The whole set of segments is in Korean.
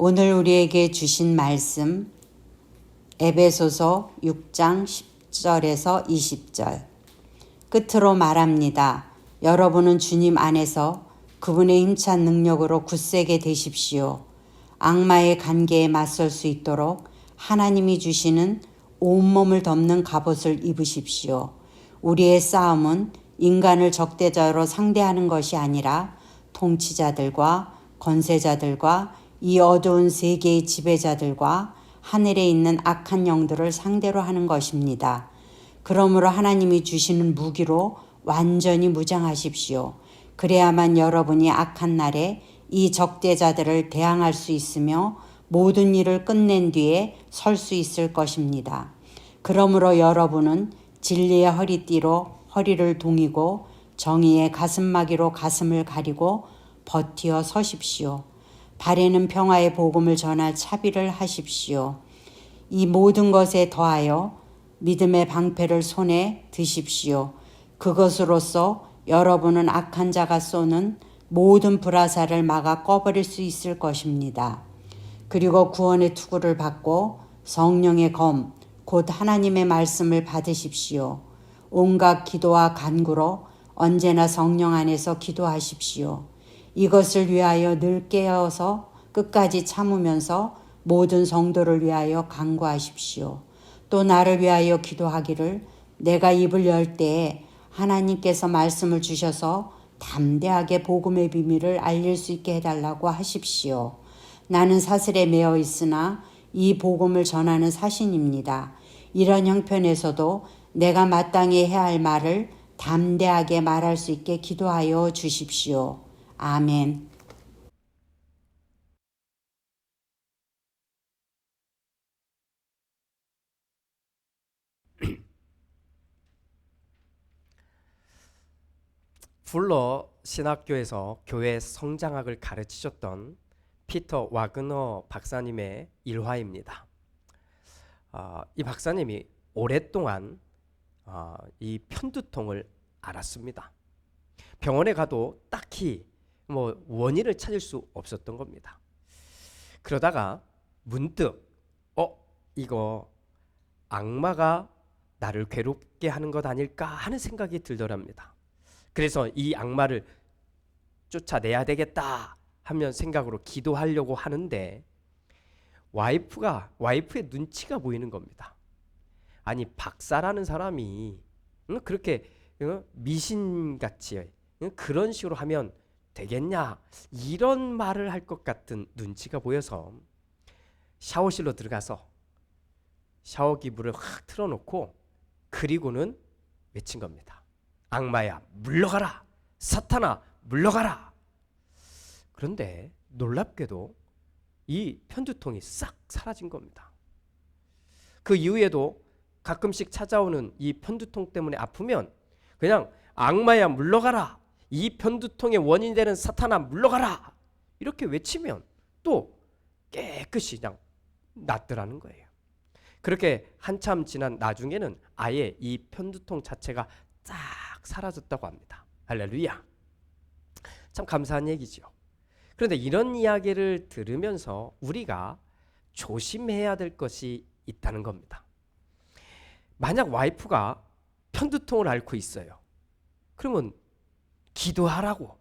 오늘 우리에게 주신 말씀 에베소서 6장 10절에서 20절. 끝으로 말합니다. 여러분은 주님 안에서 그분의 힘찬 능력으로 굳세게 되십시오. 악마의 관계에 맞설 수 있도록 하나님이 주시는 온몸을 덮는 갑옷을 입으십시오. 우리의 싸움은 인간을 적대자로 상대하는 것이 아니라 통치자들과 권세자들과 이 어두운 세계의 지배자들과 하늘에 있는 악한 영들을 상대로 하는 것입니다. 그러므로 하나님이 주시는 무기로 완전히 무장하십시오. 그래야만 여러분이 악한 날에 이 적대자들을 대항할 수 있으며 모든 일을 끝낸 뒤에 설 수 있을 것입니다. 그러므로 여러분은 진리의 허리띠로 허리를 동이고 정의의 가슴막이로 가슴을 가리고 버티어 서십시오. 발에는 평화의 복음을 전할 차비를 하십시오. 이 모든 것에 더하여 믿음의 방패를 손에 드십시오. 그것으로써 여러분은 악한 자가 쏘는 모든 불화살을 막아 꺼버릴 수 있을 것입니다. 그리고 구원의 투구를 받고 성령의 검, 곧 하나님의 말씀을 받으십시오. 온갖 기도와 간구로 언제나 성령 안에서 기도하십시오. 이것을 위하여 늘 깨어서 끝까지 참으면서 모든 성도를 위하여 간구하십시오. 또 나를 위하여 기도하기를 내가 입을 열 때에 하나님께서 말씀을 주셔서 담대하게 복음의 비밀을 알릴 수 있게 해달라고 하십시오. 나는 사슬에 매어 있으나 이 복음을 전하는 사신입니다. 이런 형편에서도 내가 마땅히 해야 할 말을 담대하게 말할 수 있게 기도하여 주십시오. 아멘. 불러 신학교에서 교회 성장학을 가르치셨던 피터 와그너 박사님의 일화입니다. 이 박사님이 오랫동안 이 편두통을 앓았습니다. 병원에 가도 딱히 원인을 찾을 수 없었던 겁니다. 그러다가 문득 이거 악마가 나를 괴롭게 하는 것 아닐까 하는 생각이 들더랍니다. 그래서 이 악마를 쫓아내야 되겠다 하면 생각으로 기도하려고 하는데 와이프의 눈치가 보이는 겁니다. 아니 박사라는 사람이 그렇게 미신같이 그런 식으로 하면 되겠냐 이런 말을 할 것 같은 눈치가 보여서 샤워실로 들어가서 샤워기물을 확 틀어놓고 그리고는 외친 겁니다. 악마야 물러가라, 사탄아 물러가라. 그런데 놀랍게도 이 편두통이 싹 사라진 겁니다. 그 이후에도 가끔씩 찾아오는 이 편두통 때문에 아프면 그냥 악마야 물러가라, 이 편두통의 원인이 되는 사탄아 물러가라 이렇게 외치면 또 깨끗이 그냥 낫더라는 거예요. 그렇게 한참 지난 나중에는 아예 이 편두통 자체가 딱 사라졌다고 합니다. 할렐루야. 참 감사한 얘기죠. 그런데 이런 이야기를 들으면서 우리가 조심해야 될 것이 있다는 겁니다. 만약 와이프가 편두통을 앓고 있어요. 그러면 기도하라고.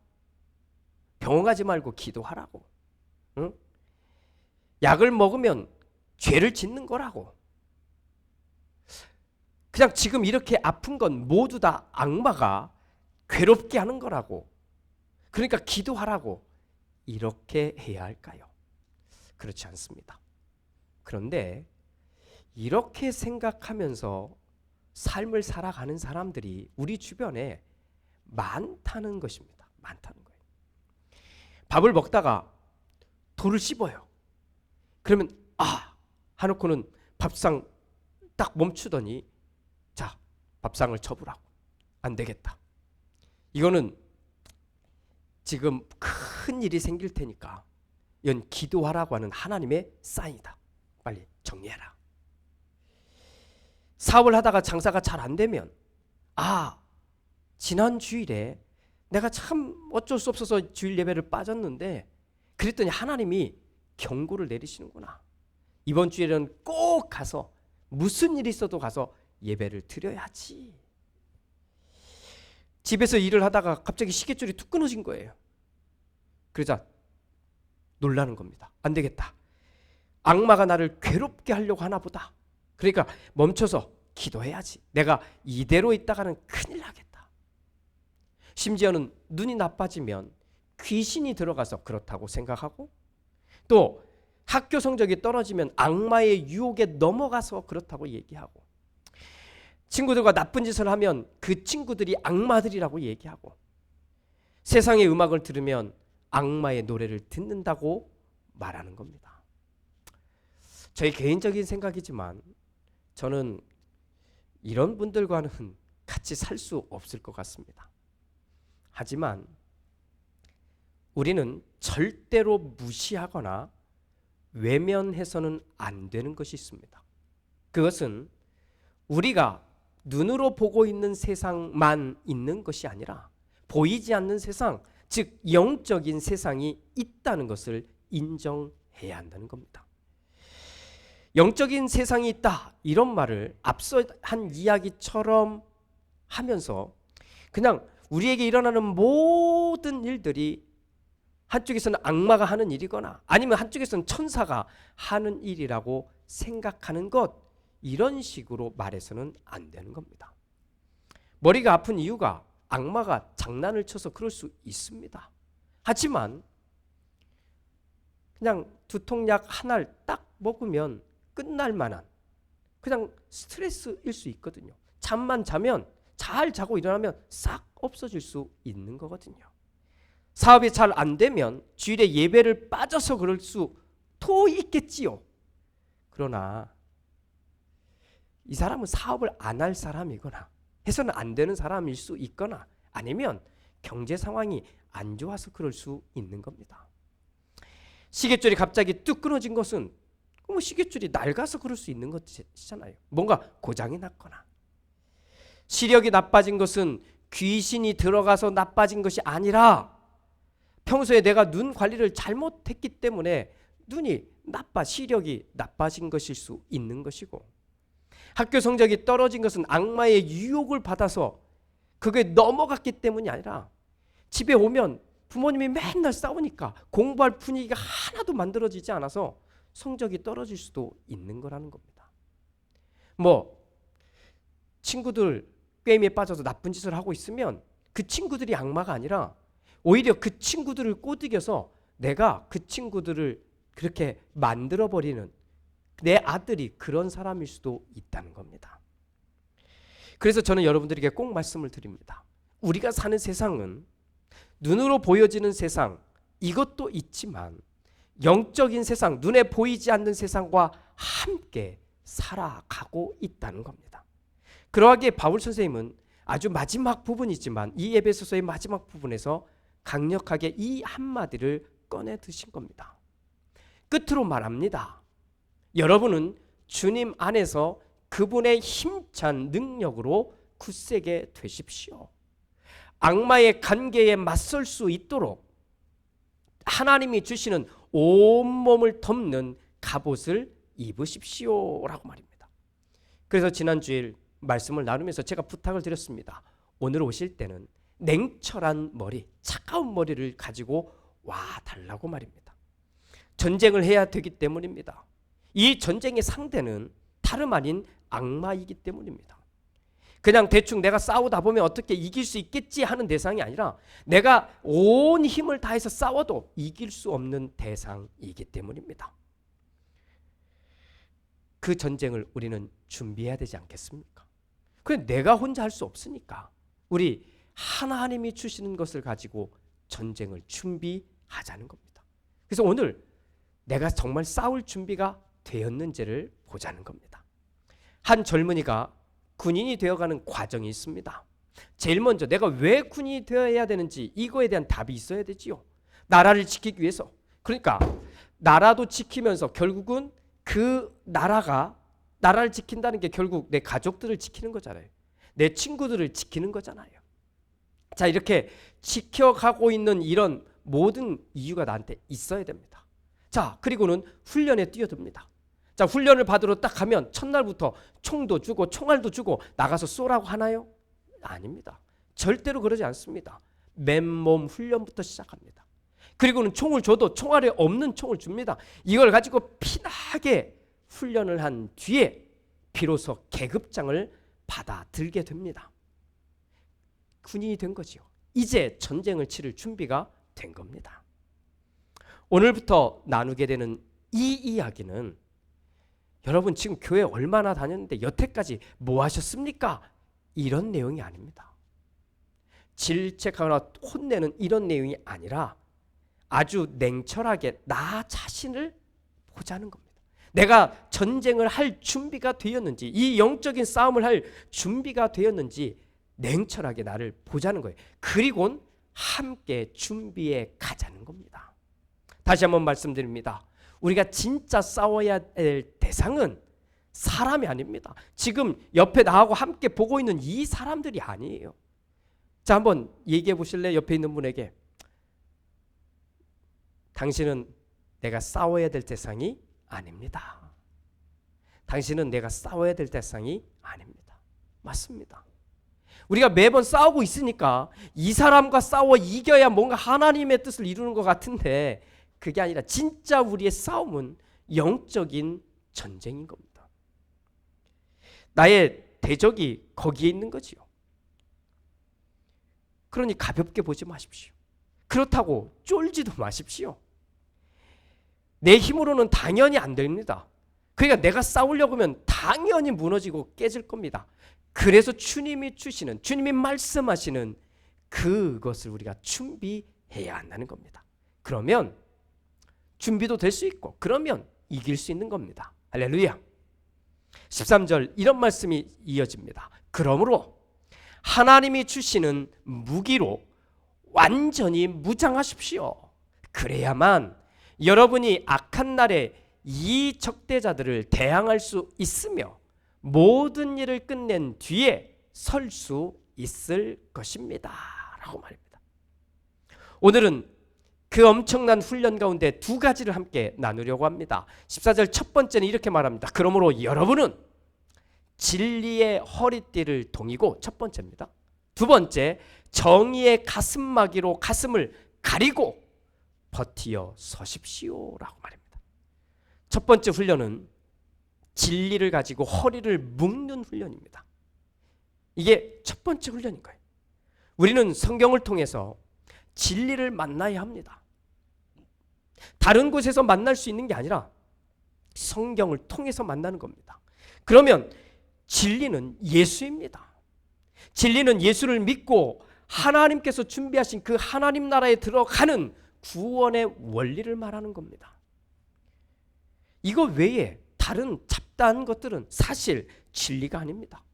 병원 가지 말고 기도하라고. 응? 약을 먹으면 죄를 짓는 거라고. 그냥 지금 이렇게 아픈 건 모두 다 악마가 괴롭게 하는 거라고. 그러니까 기도하라고. 이렇게 해야 할까요? 그렇지 않습니다. 그런데 이렇게 생각하면서 삶을 살아가는 사람들이 우리 주변에 많다는 것입니다. 많다는 거예요. 밥을 먹다가 돌을 씹어요. 그러면 하놓고는 밥상 딱 멈추더니 자, 밥상을 쳐보라고. 안 되겠다. 이거는 지금 큰 일이 생길 테니까 이건 기도하라고 하는 하나님의 사인이다. 빨리 정리해라. 사업을 하다가 장사가 잘 안 되면 지난 주일에 내가 참 어쩔 수 없어서 주일 예배를 빠졌는데 그랬더니 하나님이 경고를 내리시는구나. 이번 주에는 꼭 가서 무슨 일이 있어도 가서 예배를 드려야지. 집에서 일을 하다가 갑자기 시계줄이 툭 끊어진 거예요. 그러자 놀라는 겁니다. 안 되겠다. 악마가 나를 괴롭게 하려고 하나 보다. 그러니까 멈춰서 기도해야지. 내가 이대로 있다가는 큰일 나겠다. 심지어는 눈이 나빠지면 귀신이 들어가서 그렇다고 생각하고, 또 학교 성적이 떨어지면 악마의 유혹에 넘어가서 그렇다고 얘기하고, 친구들과 나쁜 짓을 하면 그 친구들이 악마들이라고 얘기하고, 세상의 음악을 들으면 악마의 노래를 듣는다고 말하는 겁니다. 저의 개인적인 생각이지만 저는 이런 분들과는 같이 살 수 없을 것 같습니다. 하지만 우리는 절대로 무시하거나 외면해서는 안 되는 것이 있습니다. 그것은 우리가 눈으로 보고 있는 세상만 있는 것이 아니라 보이지 않는 세상, 즉 영적인 세상이 있다는 것을 인정해야 한다는 겁니다. 영적인 세상이 있다, 이런 말을 앞서 한 이야기처럼 하면서 그냥 우리에게 일어나는 모든 일들이 한쪽에서는 악마가 하는 일이거나 아니면 한쪽에서는 천사가 하는 일이라고 생각하는 것, 이런 식으로 말해서는 안 되는 겁니다. 머리가 아픈 이유가 악마가 장난을 쳐서 그럴 수 있습니다. 하지만 그냥 두통약 하나를 딱 먹으면 끝날 만한 그냥 스트레스일 수 있거든요. 잠만 자면, 잘 자고 일어나면 싹 없어질 수 있는 거거든요. 사업이 잘 안 되면 주일에 예배를 빠져서 그럴 수도 있겠지요. 그러나 이 사람은 사업을 안 할 사람이거나 해서는 안 되는 사람일 수 있거나 아니면 경제 상황이 안 좋아서 그럴 수 있는 겁니다. 시계줄이 갑자기 뚝 끊어진 것은 뭐 시계줄이 낡아서 그럴 수 있는 것이잖아요. 뭔가 고장이 났거나. 시력이 나빠진 것은 귀신이 들어가서 나빠진 것이 아니라 평소에 내가 눈 관리를 잘못했기 때문에 눈이 시력이 나빠진 것일 수 있는 것이고, 학교 성적이 떨어진 것은 악마의 유혹을 받아서 그게 넘어갔기 때문이 아니라 집에 오면 부모님이 맨날 싸우니까 공부할 분위기가 하나도 만들어지지 않아서 성적이 떨어질 수도 있는 거라는 겁니다. 뭐 친구들 게임에 빠져서 나쁜 짓을 하고 있으면 그 친구들이 악마가 아니라 오히려 그 친구들을 꼬드겨서 내가 그 친구들을 그렇게 만들어버리는 내 아들이 그런 사람일 수도 있다는 겁니다. 그래서 저는 여러분들에게 꼭 말씀을 드립니다. 우리가 사는 세상은 눈으로 보여지는 세상, 이것도 있지만 영적인 세상, 눈에 보이지 않는 세상과 함께 살아가고 있다는 겁니다. 그러하기에 바울 선생님은 아주 마지막 부분이지만 이 에베소서의 마지막 부분에서 강력하게 이 한마디를 꺼내 드신 겁니다. 끝으로 말합니다. 여러분은 주님 안에서 그분의 힘찬 능력으로 굳세게 되십시오. 악마의 관계에 맞설 수 있도록 하나님이 주시는 온몸을 덮는 갑옷을 입으십시오 라고 말입니다. 그래서 지난 주일 말씀을 나누면서 제가 부탁을 드렸습니다. 오늘 오실 때는 냉철한 머리, 차가운 머리를 가지고 와 달라고 말입니다. 전쟁을 해야 되기 때문입니다. 이 전쟁의 상대는 다름 아닌 악마이기 때문입니다. 그냥 대충 내가 싸우다 보면 어떻게 이길 수 있겠지 하는 대상이 아니라 내가 온 힘을 다해서 싸워도 이길 수 없는 대상이기 때문입니다. 그 전쟁을 우리는 준비해야 되지 않겠습니까? 그래 내가 혼자 할 수 없으니까 우리 하나님이 주시는 것을 가지고 전쟁을 준비하자는 겁니다. 그래서 오늘 내가 정말 싸울 준비가 되었는지를 보자는 겁니다. 한 젊은이가 군인이 되어가는 과정이 있습니다. 제일 먼저 내가 왜 군인이 되어야 되는지 이거에 대한 답이 있어야 되지요. 나라를 지키기 위해서. 그러니까 나라도 지키면서 결국은 그 나라를 지킨다는 게 결국 내 가족들을 지키는 거잖아요. 내 친구들을 지키는 거잖아요. 자, 이렇게 지켜가고 있는 이런 모든 이유가 나한테 있어야 됩니다. 자, 그리고는 훈련에 뛰어듭니다. 자, 훈련을 받으러 딱 가면 첫날부터 총도 주고 총알도 주고 나가서 쏘라고 하나요? 아닙니다. 절대로 그러지 않습니다. 맨몸 훈련부터 시작합니다. 그리고는 총을 줘도 총알이 없는 총을 줍니다. 이걸 가지고 피나게 훈련을 한 뒤에 비로소 계급장을 받아들게 됩니다. 군인이 된 거지요. 이제 전쟁을 치를 준비가 된 겁니다. 오늘부터 나누게 되는 이 이야기는 여러분 지금 교회 얼마나 다녔는데 여태까지 뭐 하셨습니까? 이런 내용이 아닙니다. 질책하거나 혼내는 이런 내용이 아니라 아주 냉철하게 나 자신을 보자는 겁니다. 내가 전쟁을 할 준비가 되었는지, 이 영적인 싸움을 할 준비가 되었는지 냉철하게 나를 보자는 거예요. 그리고는 함께 준비해 가자는 겁니다. 다시 한번 말씀드립니다. 우리가 진짜 싸워야 될 대상은 사람이 아닙니다. 지금 옆에 나하고 함께 보고 있는 이 사람들이 아니에요. 자, 한번 얘기해 보실래요? 옆에 있는 분에게. 당신은 내가 싸워야 될 대상이 아닙니다. 당신은 내가 싸워야 될 대상이 아닙니다. 맞습니다. 우리가 매번 싸우고 있으니까 이 사람과 싸워 이겨야 뭔가 하나님의 뜻을 이루는 것 같은데 그게 아니라 진짜 우리의 싸움은 영적인 전쟁인 겁니다. 나의 대적이 거기에 있는 거지요. 그러니 가볍게 보지 마십시오. 그렇다고 쫄지도 마십시오. 내 힘으로는 당연히 안 됩니다. 그러니까 내가 싸우려고 하면 당연히 무너지고 깨질 겁니다. 그래서 주님이 주시는, 주님이 말씀하시는 그것을 우리가 준비해야 한다는 겁니다. 그러면 준비도 될 수 있고 그러면 이길 수 있는 겁니다. 할렐루야. 13절 이런 말씀이 이어집니다. 그러므로 하나님이 주시는 무기로 완전히 무장하십시오. 그래야만 여러분이 악한 날에 이 적대자들을 대항할 수 있으며 모든 일을 끝낸 뒤에 설 수 있을 것입니다. 라고 말입니다. 오늘은 그 엄청난 훈련 가운데 두 가지를 함께 나누려고 합니다. 14절 첫 번째는 이렇게 말합니다. 그러므로 여러분은 진리의 허리띠를 동이고, 첫 번째입니다. 두 번째, 정의의 가슴막이로 가슴을 가리고 버티어 서십시오라고 말입니다. 첫 번째 훈련은 진리를 가지고 허리를 묶는 훈련입니다. 이게 첫 번째 훈련인 거예요. 우리는 성경을 통해서 진리를 만나야 합니다. 다른 곳에서 만날 수 있는 게 아니라 성경을 통해서 만나는 겁니다. 그러면 진리는 예수입니다. 진리는 예수를 믿고 하나님께서 준비하신 그 하나님 나라에 들어가는 구원의 원리를 말하는 겁니다. 이거 외에 다른 잡다한 것들은 사실 진리가 아닙니다.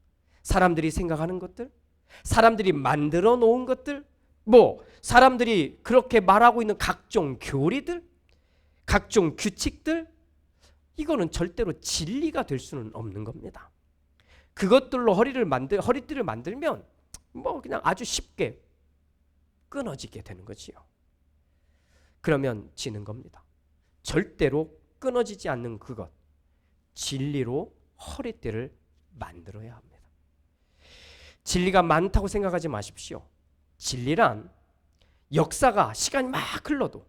사람들이 생각하는 것들, 사람들이 만들어 놓은 것들, 사람들이 그렇게 말하고 있는 각종 교리들, 각종 규칙들, 이거는 절대로 진리가 될 수는 없는 겁니다. 그것들로 허리띠를 만들면 그냥 아주 쉽게 끊어지게 되는 거지요. 그러면 지는 겁니다. 절대로 끊어지지 않는 그것, 진리로 허리띠를 만들어야 합니다. 진리가 많다고 생각하지 마십시오. 진리란 역사가 시간이 막 흘러도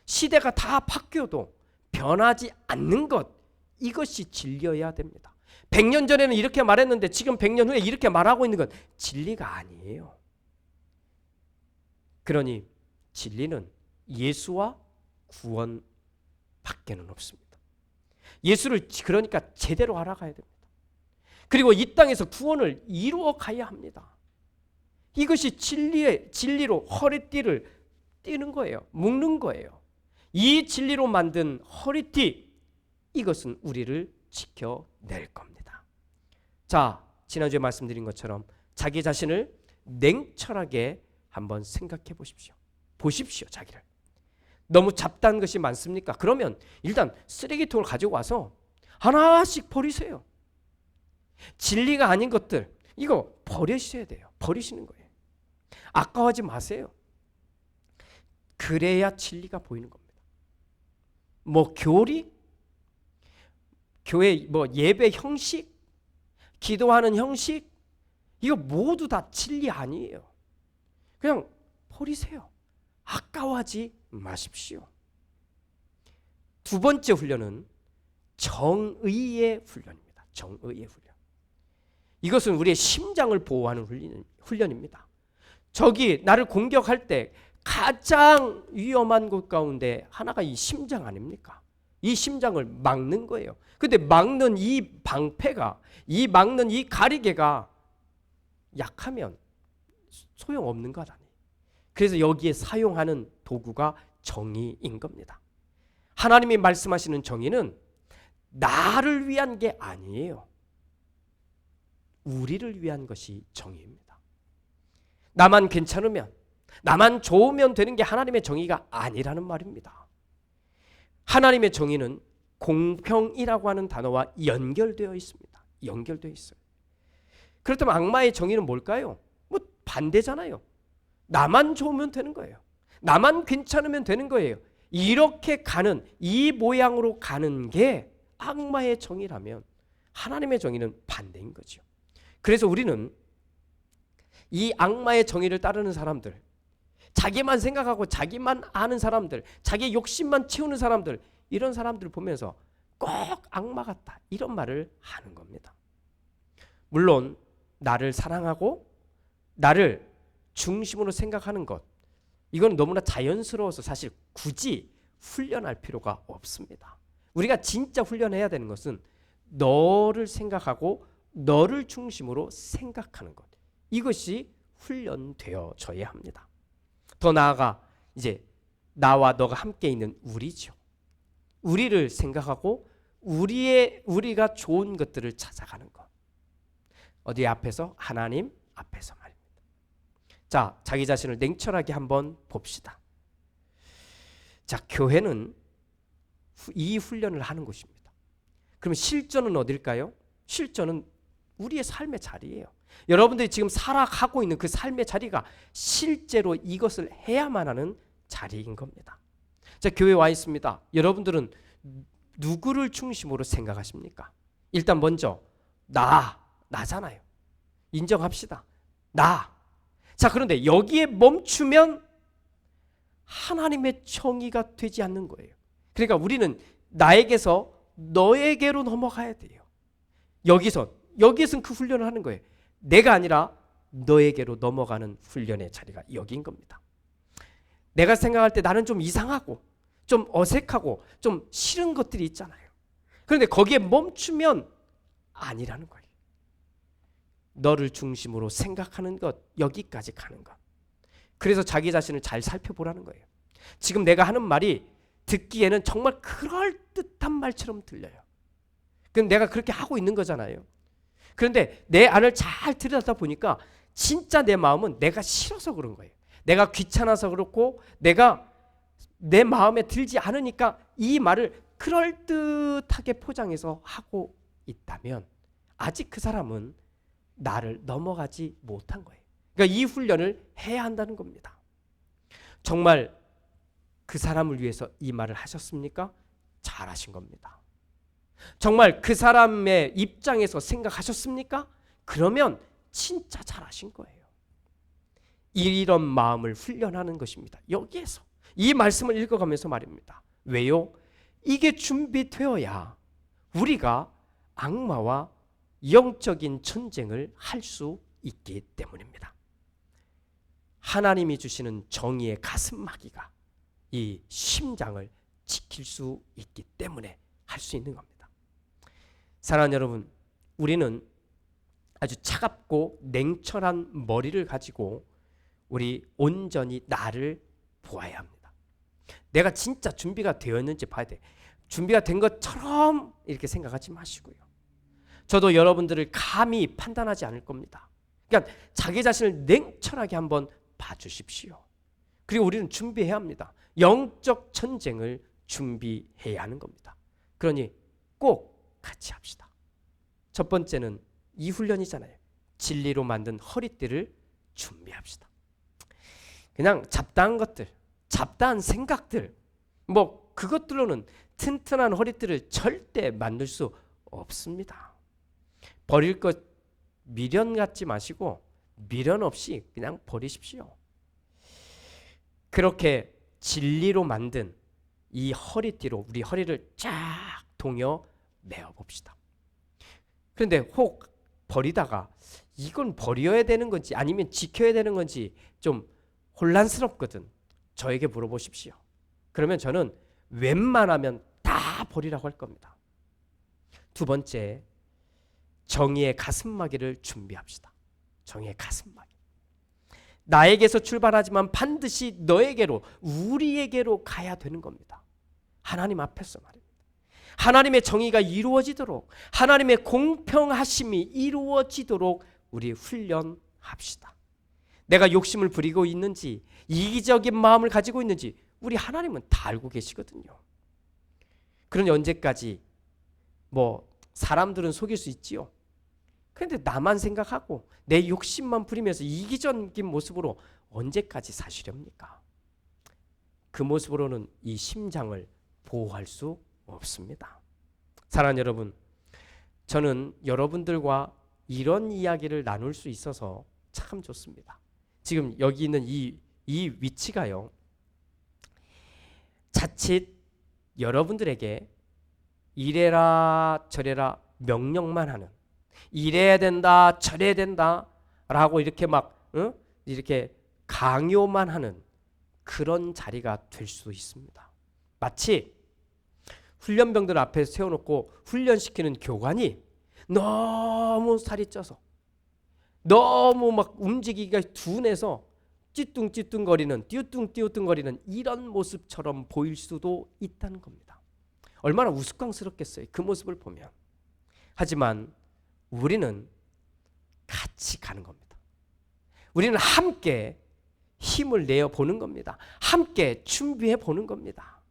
시대가 다 바뀌어도 변하지 않는 것, 이것이 진리여야 됩니다. 100년 전에는 이렇게 말했는데 지금 100년 후에 이렇게 말하고 있는 건 진리가 아니에요. 그러니 진리는 예수와 구원 밖에는 없습니다. 예수를 그러니까 제대로 알아가야 됩니다. 그리고 이 땅에서 구원을 이루어 가야 합니다. 이것이 진리로 허리띠를 띠는 거예요. 묶는 거예요. 이 진리로 만든 허리띠, 이것은 우리를 지켜낼 겁니다. 자, 지난주에 말씀드린 것처럼 자기 자신을 냉철하게 한번 생각해 보십시오. 보십시오, 자기를. 너무 잡다한 것이 많습니까? 그러면 일단 쓰레기통을 가지고 와서 하나씩 버리세요. 진리가 아닌 것들, 이거 버리셔야 돼요. 버리시는 거예요. 아까워하지 마세요. 그래야 진리가 보이는 겁니다. 뭐 교리, 교회 뭐 예배 형식, 기도하는 형식, 이거 모두 다 진리 아니에요. 그냥 버리세요. 아까워하지 마십시오. 두 번째 훈련은 정의의 훈련입니다. 정의의 훈련. 이것은 우리의 심장을 보호하는 훈련입니다. 적이 나를 공격할 때 가장 위험한 것 가운데 하나가 이 심장 아닙니까? 이 심장을 막는 거예요. 근데 막는 이 방패가, 막는 이 가리개가 약하면 소용없는 것 아니에요. 그래서 여기에 사용하는 도구가 정의인 겁니다. 하나님이 말씀하시는 정의는 나를 위한 게 아니에요. 우리를 위한 것이 정의입니다. 나만 괜찮으면, 나만 좋으면 되는 게 하나님의 정의가 아니라는 말입니다. 하나님의 정의는 공평이라고 하는 단어와 연결되어 있습니다. 연결되어 있어요. 그렇다면 악마의 정의는 뭘까요? 뭐 반대잖아요. 나만 좋으면 되는 거예요. 나만 괜찮으면 되는 거예요. 이렇게 가는, 이 모양으로 가는 게 악마의 정의라면 하나님의 정의는 반대인 거죠. 그래서 우리는 이 악마의 정의를 따르는 사람들, 자기만 생각하고 자기만 아는 사람들, 자기 욕심만 채우는 사람들, 이런 사람들을 보면서 꼭 악마 같다, 이런 말을 하는 겁니다. 물론 나를 사랑하고 나를 중심으로 생각하는 것, 이건 너무나 자연스러워서 사실 굳이 훈련할 필요가 없습니다. 우리가 진짜 훈련해야 되는 것은 너를 생각하고 너를 중심으로 생각하는 것, 이것이 훈련되어져야 합니다. 더 나아가 이제 나와 너가 함께 있는 우리죠. 우리를 생각하고 우리가 좋은 것들을 찾아가는 것. 어디 앞에서? 하나님 앞에서 말입니다. 자, 자기 자신을 냉철하게 한번 봅시다. 자, 교회는 이 훈련을 하는 곳입니다. 그럼 실전은 어딜까요? 실전은 우리의 삶의 자리예요. 여러분들이 지금 살아가고 있는 그 삶의 자리가 실제로 이것을 해야만 하는 자리인 겁니다. 자, 교회에 와 있습니다. 여러분들은 누구를 중심으로 생각하십니까? 일단 먼저 나잖아요. 인정합시다. 나. 자, 그런데 여기에 멈추면 하나님의 정의가 되지 않는 거예요. 그러니까 우리는 나에게서 너에게로 넘어가야 돼요. 여기서는 그 훈련을 하는 거예요. 내가 아니라 너에게로 넘어가는 훈련의 자리가 여기인 겁니다. 내가 생각할 때 나는 좀 이상하고 좀 어색하고 좀 싫은 것들이 있잖아요. 그런데 거기에 멈추면 아니라는 거예요. 너를 중심으로 생각하는 것, 여기까지 가는 것. 그래서 자기 자신을 잘 살펴보라는 거예요. 지금 내가 하는 말이 듣기에는 정말 그럴듯한 말처럼 들려요. 그럼 내가 그렇게 하고 있는 거잖아요. 그런데 내 안을 잘 들여다 보니까 진짜 내 마음은 내가 싫어서 그런 거예요. 내가 귀찮아서 그렇고 내가 내 마음에 들지 않으니까 이 말을 그럴듯하게 포장해서 하고 있다면 아직 그 사람은 나를 넘어가지 못한 거예요. 그러니까 이 훈련을 해야 한다는 겁니다. 정말 그 사람을 위해서 이 말을 하셨습니까? 잘하신 겁니다. 정말 그 사람의 입장에서 생각하셨습니까? 그러면 진짜 잘하신 거예요. 이런 마음을 훈련하는 것입니다. 여기에서 이 말씀을 읽어가면서 말입니다. 왜요? 이게 준비되어야 우리가 악마와 영적인 전쟁을 할 수 있기 때문입니다. 하나님이 주시는 정의의 가슴막이가 이 심장을 지킬 수 있기 때문에 할 수 있는 겁니다. 사랑하는 여러분, 우리는 아주 차갑고 냉철한 머리를 가지고 우리 온전히 나를 보아야 합니다. 내가 진짜 준비가 되었는지 봐야 돼. 준비가 된 것처럼 이렇게 생각하지 마시고요. 저도 여러분들을 감히 판단하지 않을 겁니다. 그러니까 자기 자신을 냉철하게 한번 봐주십시오. 그리고 우리는 준비해야 합니다. 영적 전쟁을 준비해야 하는 겁니다. 그러니 꼭 같이 합시다. 첫 번째는 이 훈련이잖아요. 진리로 만든 허리띠를 준비합시다. 그냥 잡다한 것들, 잡다한 생각들, 뭐 그것들로는 튼튼한 허리띠를 절대 만들 수 없습니다. 버릴 것 미련 갖지 마시고 미련 없이 그냥 버리십시오. 그렇게 진리로 만든 이 허리띠로 우리 허리를 쫙 동여 매어 봅시다. 그런데 혹 버리다가 이건 버려야 되는 건지 아니면 지켜야 되는 건지 좀 혼란스럽거든. 저에게 물어보십시오. 그러면 저는 웬만하면 다 버리라고 할 겁니다. 두 번째, 정의의 가슴막이를 준비합시다. 정의의 가슴막이. 나에게서 출발하지만 반드시 너에게로, 우리에게로 가야 되는 겁니다. 하나님 앞에서 말입니다. 하나님의 정의가 이루어지도록, 하나님의 공평하심이 이루어지도록 우리 훈련합시다. 내가 욕심을 부리고 있는지, 이기적인 마음을 가지고 있는지 우리 하나님은 다 알고 계시거든요. 그러니 언제까지 사람들은 속일 수 있지요. 그런데 나만 생각하고 내 욕심만 부리면서 이기적인 모습으로 언제까지 사시렵니까? 그 모습으로는 이 심장을 보호할 수 없습니다. 사랑하는 여러분, 저는 여러분들과 이런 이야기를 나눌 수 있어서 참 좋습니다. 지금 여기 있는 이 위치가요, 자칫 여러분들에게 이래라 저래라 명령만 하는, 이래야 된다 저래야 된다 라고 이렇게 이렇게 강요만 하는 그런 자리가 될 수 있습니다. 마치 훈련병들 앞에 세워놓고 훈련시키는 교관이 너무 살이 쪄서 너무 움직이기가 둔해서 찌뚱찌뚱거리는, 띄우뚱띄우뚱거리는 이런 모습처럼 보일 수도 있다는 겁니다. 얼마나 우스꽝스럽겠어요, 그 모습을 보면. 하지만 우리는 같이 가는 겁니다. 우리는 함께 힘을 내어 보는 겁니다. 함께 준비해 보는 겁니다.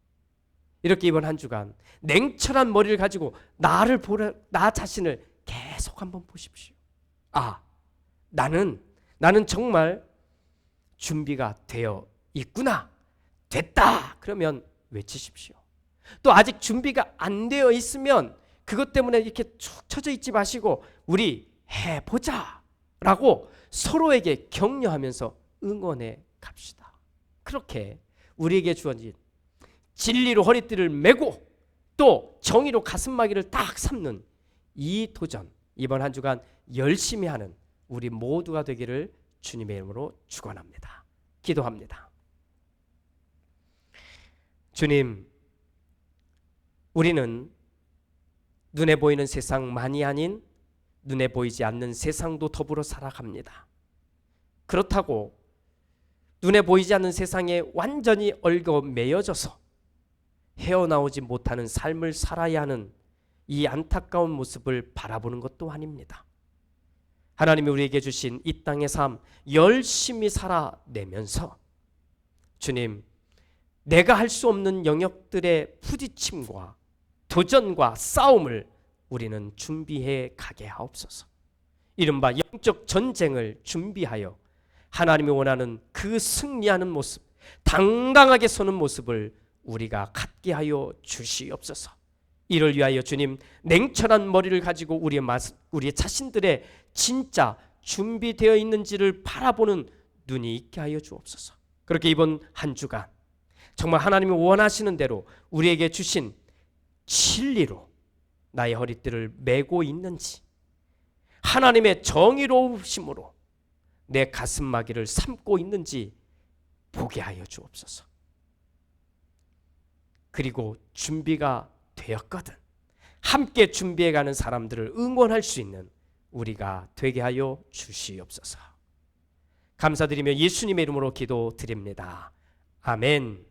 이렇게 이번 한 주간 냉철한 머리를 가지고 나 자신을 계속 한번 보십시오. 나는 정말 준비가 되어 있구나. 됐다. 그러면 외치십시오. 또 아직 준비가 안 되어 있으면 그것 때문에 이렇게 축 처져 있지 마시고 우리 해보자 라고 서로에게 격려하면서 응원해 갑시다. 그렇게 우리에게 주어진 진리로 허리띠를 메고 또 정의로 가슴막이를 딱 삼는 이 도전, 이번 한 주간 열심히 하는 우리 모두가 되기를 주님의 이름으로 축원합니다. 기도합니다. 주님, 우리는 눈에 보이는 세상만이 아닌 눈에 보이지 않는 세상도 더불어 살아갑니다. 그렇다고 눈에 보이지 않는 세상에 완전히 얽어매여져서 헤어나오지 못하는 삶을 살아야 하는 이 안타까운 모습을 바라보는 것도 아닙니다. 하나님이 우리에게 주신 이 땅의 삶 열심히 살아내면서 주님, 내가 할 수 없는 영역들의 부딪힘과 도전과 싸움을 우리는 준비해 가게 하옵소서. 이른바 영적 전쟁을 준비하여 하나님이 원하는 그 승리하는 모습, 당당하게 서는 모습을 우리가 갖게 하여 주시옵소서. 이를 위하여 주님, 냉철한 머리를 가지고 우리의 자신들의 진짜 준비되어 있는지를 바라보는 눈이 있게 하여 주옵소서. 그렇게 이번 한 주간 정말 하나님이 원하시는 대로 우리에게 주신 진리로 나의 허리띠를 메고 있는지, 하나님의 정의로우심으로 내 가슴막이를 삼고 있는지 보게 하여 주옵소서. 그리고 준비가 되었거든 함께 준비해가는 사람들을 응원할 수 있는 우리가 되게 하여 주시옵소서. 감사드리며 예수님의 이름으로 기도드립니다. 아멘.